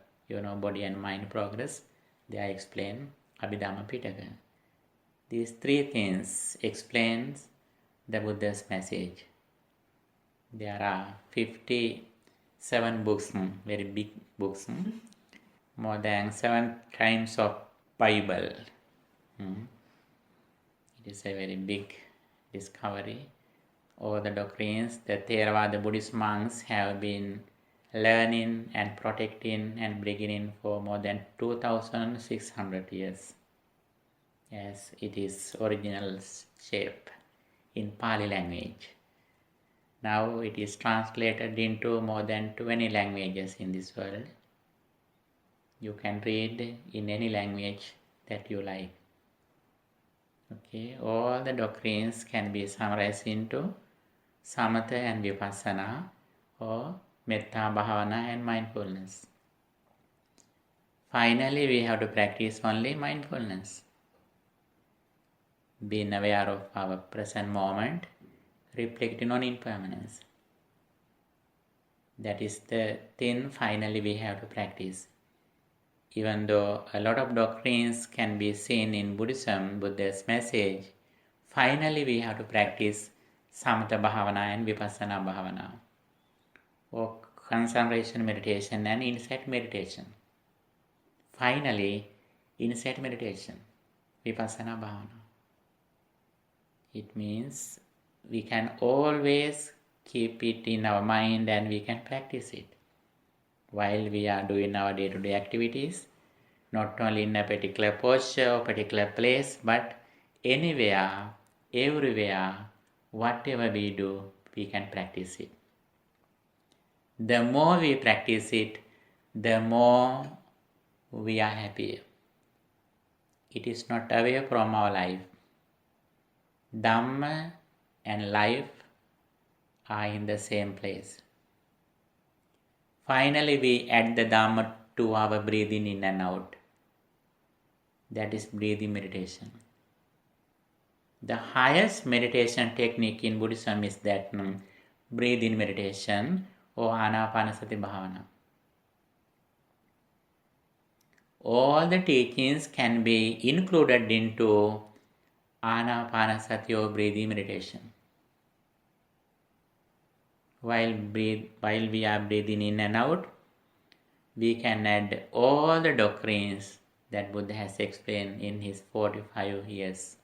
body and mind progress. They are explained Abhidhamma Pitaka. These three things explains the Buddha's message. There are 57 books, very big books, more than 7 times of Bible. It is a very big discovery. All the doctrines the Theravada Buddhist monks have been learning and protecting and bringing for more than 2,600 years. Yes, it is original shape in Pali language. Now it is translated into more than 20 languages in this world. You can read in any language that you like. Okay, all the doctrines can be summarized into Samatha and Vipassana or Metta Bhavana and mindfulness. Finally, we have to practice only mindfulness. Being aware of our present moment, reflecting on impermanence. That is the thing finally we have to practice. Even though a lot of doctrines can be seen in Buddhism, Buddha's message, finally we have to practice Samatha Bhavana and Vipassana Bhavana, or concentration meditation and insight meditation. Finally, insight meditation, Vipassana Bhavana. It means we can always keep it in our mind and we can practice it while we are doing our day-to-day activities, not only in a particular posture or particular place, but anywhere, everywhere, whatever we do, we can practice it. The more we practice it, the more we are happier. It is not away from our life. Dhamma and life are in the same place. Finally, we add the Dhamma to our breathing in and out. That is breathing meditation. The highest meditation technique in Buddhism is that breathing meditation or Anapanasati Bhavana. All the teachings can be included into Anapanasati or breathing meditation. While we are breathing in and out, we can add all the doctrines that Buddha has explained in his 45 years.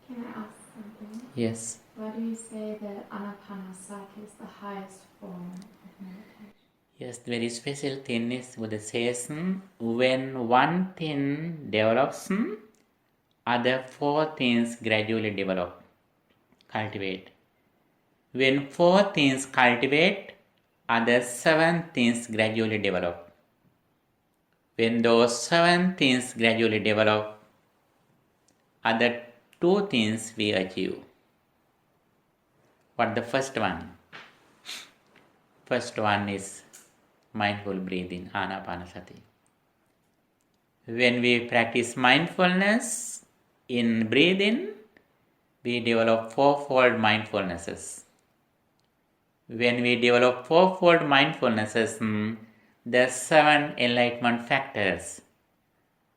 Can I ask something? Yes. Why do you say that Anapanasati is the highest form of meditation? Yes, the very special thing is Buddha says, when one thing develops, other 4 things gradually develop, cultivate. When 4 things cultivate, other 7 things gradually develop. When those 7 things gradually develop, other 2 things we achieve. What the first one? First one is mindful breathing, Anapanasati. When we practice mindfulness in breathing, we develop 4-fold mindfulnesses. When we develop 4-fold mindfulnesses, the 7 enlightenment factors,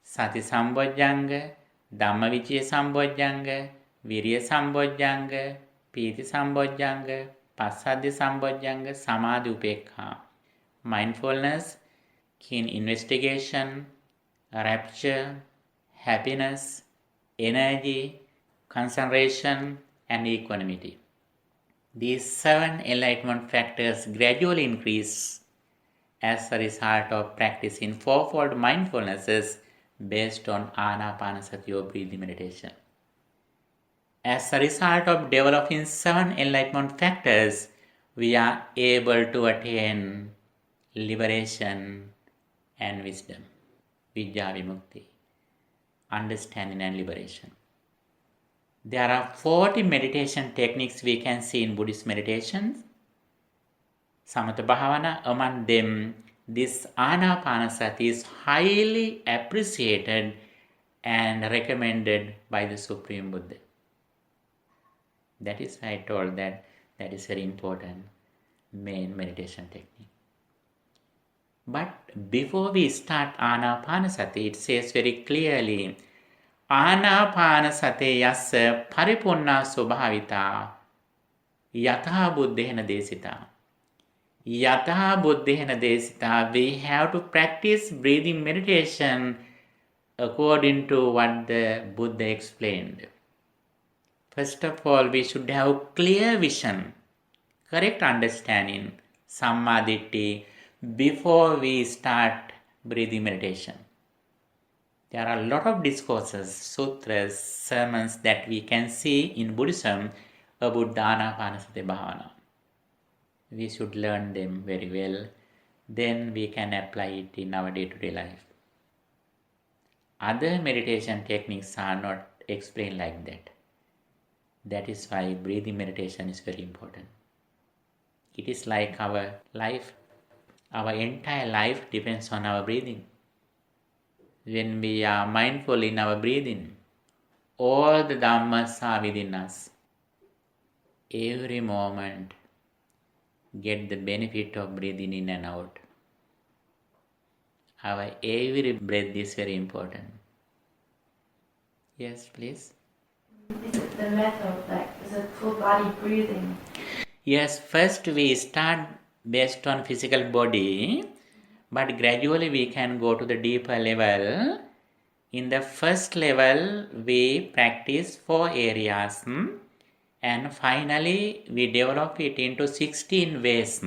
Sati Sambojjhanga, Dhammavicaya Sambojjhanga, Virya Sambojjhanga, Piti Sambojjhanga, Passadhi Sambojjhanga, Samadhi Upekha. Mindfulness, keen investigation, rapture, happiness, energy, concentration, and equanimity. These 7 enlightenment factors gradually increase as a result of practicing 4-fold mindfulnesses based on Anapanasati or breathing meditation. As a result of developing 7 enlightenment factors, we are able to attain liberation and wisdom, Vijja Vimukti. understanding and liberation. There are 40 meditation techniques we can see in Buddhist meditations. Samatha Bhavana, among them, this Anapanasati is highly appreciated and recommended by the Supreme Buddha. That is why I told that is very important main meditation technique. But before we start Anapanasati, it says very clearly, Anapanasate yassa paripunna subhavita yatha buddhena desita. Yatha buddhena desita, we have to practice breathing meditation according to what the Buddha explained. First of all, we should have clear vision, correct understanding, sammaditthi, before we start breathing meditation. There are a lot of discourses, sutras, sermons that we can see in Buddhism about Anapanasati Bhavana. We should learn them very well. Then we can apply it in our day-to-day life. Other meditation techniques are not explained like that. That is why breathing meditation is very important. It is like our life. Our entire life depends on our breathing. When we are mindful in our breathing, all the Dhammas are within us. Every moment, get the benefit of breathing in and out. Our every breath is very important. Yes, please. Is it the method, is it full body breathing? Yes, first we start based on physical body, but gradually we can go to the deeper level. In the first level, we practice 4 areas, and finally we develop it into 16 ways.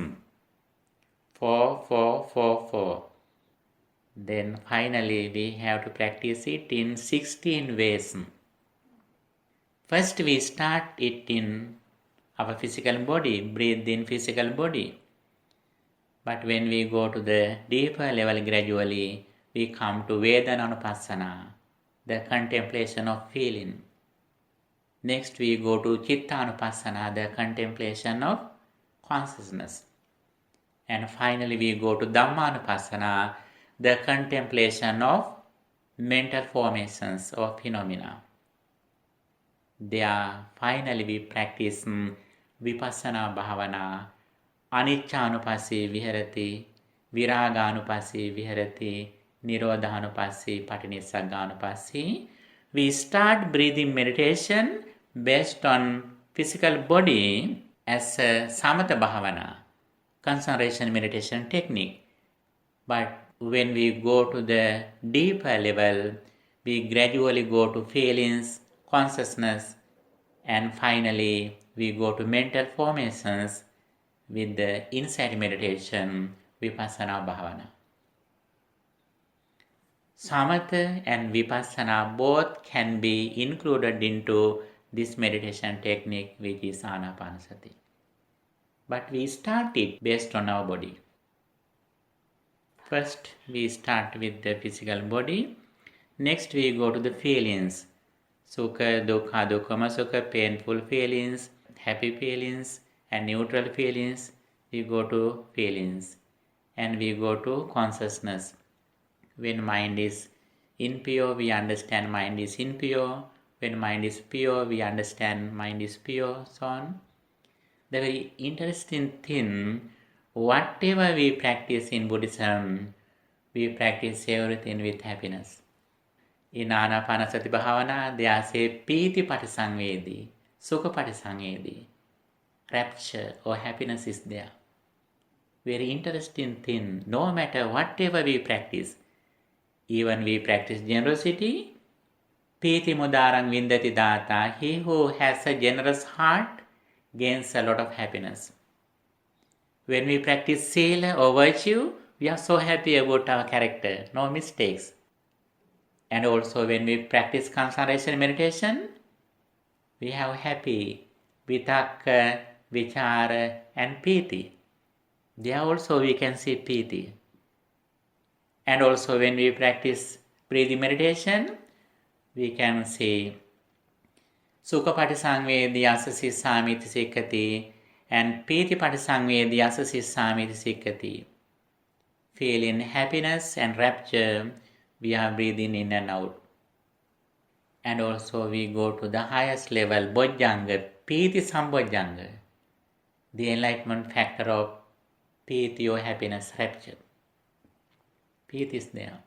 4, 4, 4, 4. Then finally we have to practice it in 16 ways. First we start it in our physical body, breathe in physical body. But when we go to the deeper level gradually, we come to Vedananupassana, the contemplation of feeling. Next we go to Chittanupassana, the contemplation of consciousness. And finally we go to Dhammanupassana, the contemplation of mental formations or phenomena. There finally we practice Vipassana Bhavana, Aniccanupassi Viharati, Viraganupassi Viharati, Nirodhanupassi, Patinissagganupassi. We start breathing meditation based on physical body as a Samatha Bhavana, concentration meditation technique. But when we go to the deeper level, we gradually go to feelings, consciousness, and finally we go to mental formations with the insight meditation, Vipassana Bhavana. Samatha and Vipassana both can be included into this meditation technique, which is Anapanasati. But we start it based on our body. First we start with the physical body. Next we go to the feelings. Sukha, dukkha, dukkama sukha, painful feelings, happy feelings, and neutral feelings. We go to feelings. And we go to consciousness. When mind is impure, we understand mind is impure. When mind is pure, we understand mind is pure, so on. The very interesting thing, whatever we practice in Buddhism, we practice everything with happiness. In Anapanasati Bhavana, they say Piti Patisangvedi, Sukha Patisangvedi. Rapture or happiness is there. Very interesting thing, no matter whatever we practice, even we practice generosity, Piti Mudarang Vindati Data, he who has a generous heart gains a lot of happiness. When we practice sila or virtue, we are so happy about our character, no mistakes. And also when we practice concentration meditation, we have happy, vitakka, vichara, and piti. There also we can see piti. And also when we practice breathing meditation, we can say Sukha Patisangvediyasa Sisamiti Sikkati and Piti Patisangvediyasa Sisamiti Sikkati. Feeling happiness and rapture, we are breathing in and out. And also we go to the highest level, Bojjhanga, Piti Sambojjhanga, the enlightenment factor of Piti or happiness, rapture. Piti is there.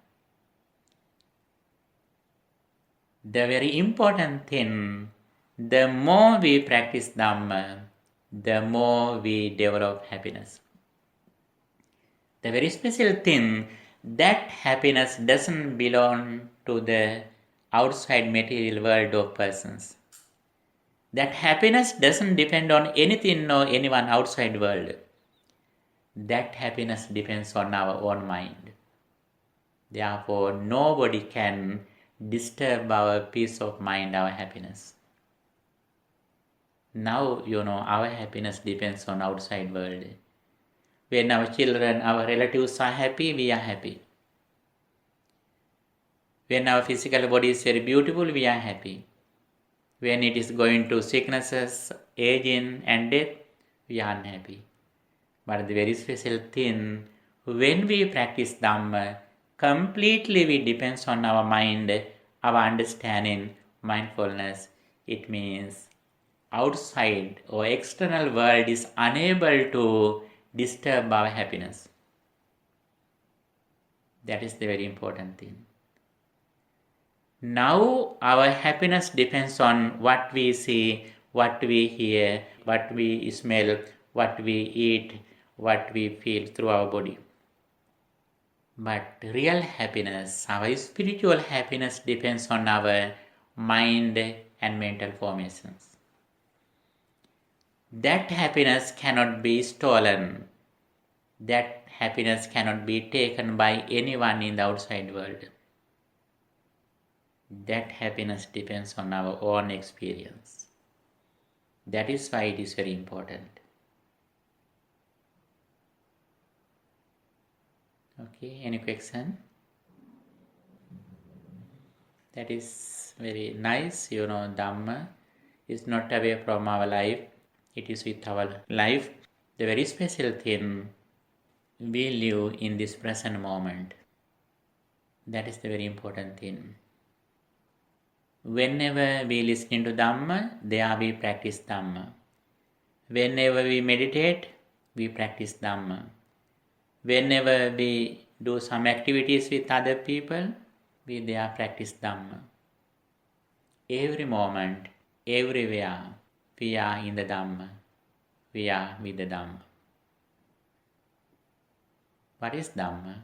The very important thing, the more we practice Dhamma, the more we develop happiness. The very special thing, that happiness doesn't belong to the outside material world of persons. That happiness doesn't depend on anything or anyone outside world. That happiness depends on our own mind. Therefore, nobody can disturb our peace of mind, our happiness. Now, our happiness depends on outside world. When our children, our relatives are happy, we are happy. When our physical body is very beautiful, we are happy. When it is going to sicknesses, aging and death, we are unhappy. But the very special thing, when we practice Dhamma, completely we depends on our mind, our understanding, mindfulness. It means outside or external world is unable to disturb our happiness. That is the very important thing. Now our happiness depends on what we see, what we hear, what we smell, what we eat, what we feel through our body. But real happiness, our spiritual happiness depends on our mind and mental formations. That happiness cannot be stolen. That happiness cannot be taken by anyone in the outside world. That happiness depends on our own experience. That is why it is very important. Okay, any question? That is very nice. Dhamma is not away from our life. It is with our life. The very special thing, we live in this present moment. That is the very important thing. Whenever we listen to Dhamma, there we practice Dhamma. Whenever we meditate, we practice Dhamma. Whenever we do some activities with other people, we there practice Dhamma. Every moment, everywhere, we are in the Dhamma. We are with the Dhamma. What is Dhamma?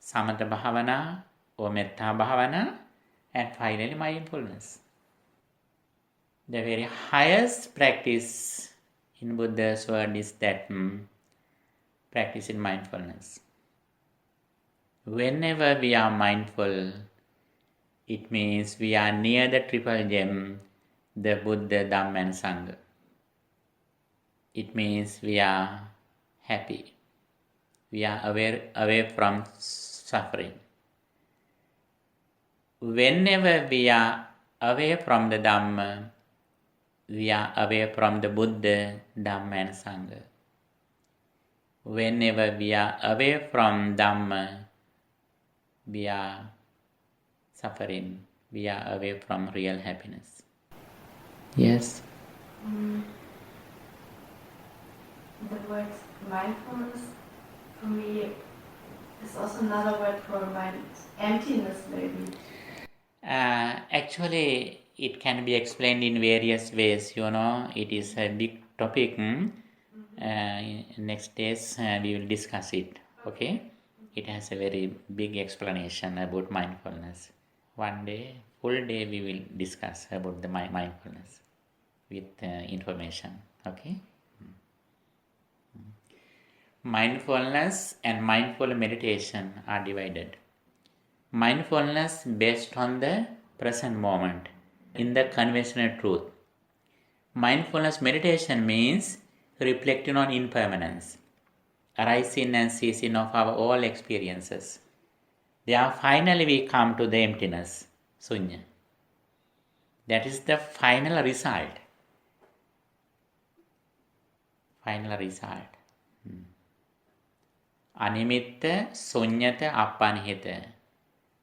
Samatha Bhavana or Metta Bhavana, and finally mindfulness. The very highest practice in Buddha's word is that practice in mindfulness. Whenever we are mindful, it means we are near the triple gem, the Buddha, Dhamma and Sangha. It means we are happy. We are away from suffering. Whenever we are away from the Dhamma, we are away from the Buddha, Dhamma and Sangha. Whenever we are away from Dhamma, we are suffering. We are away from real happiness. Yes? The word mindfulness for me is also another word for emptiness, maybe. Actually, it can be explained in various ways. It is a big topic. Next days we will discuss it. Okay? It has a very big explanation about mindfulness. One day, full day, we will discuss about the mindfulness with information. Okay? Mindfulness and mindful meditation are divided. Mindfulness based on the present moment in the conventional truth. Mindfulness meditation means reflecting on impermanence, arising and ceasing of our all experiences. There finally we come to the emptiness. Sunya. That is the final result. Final result. Animitta, sunyata, appanihita.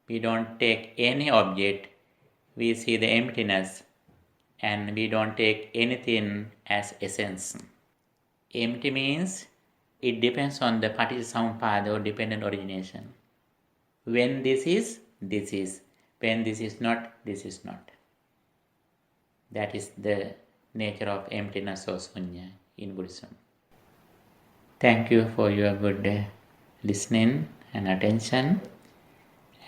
We don't take any object. We see the emptiness and we don't take anything as essence. Empty means it depends on the paticcasamuppada or dependent origination. When this is, this is. When this is not, this is not. That is the nature of emptiness or sunya in Buddhism. Thank you for your good listening and attention.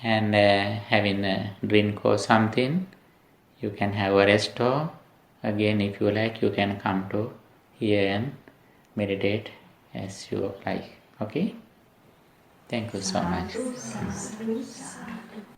And having a drink or something, you can have a rest or again if you like you can come to here and meditate as you like. Okay? Thank you so much. Sadhu, sadhu, sadhu.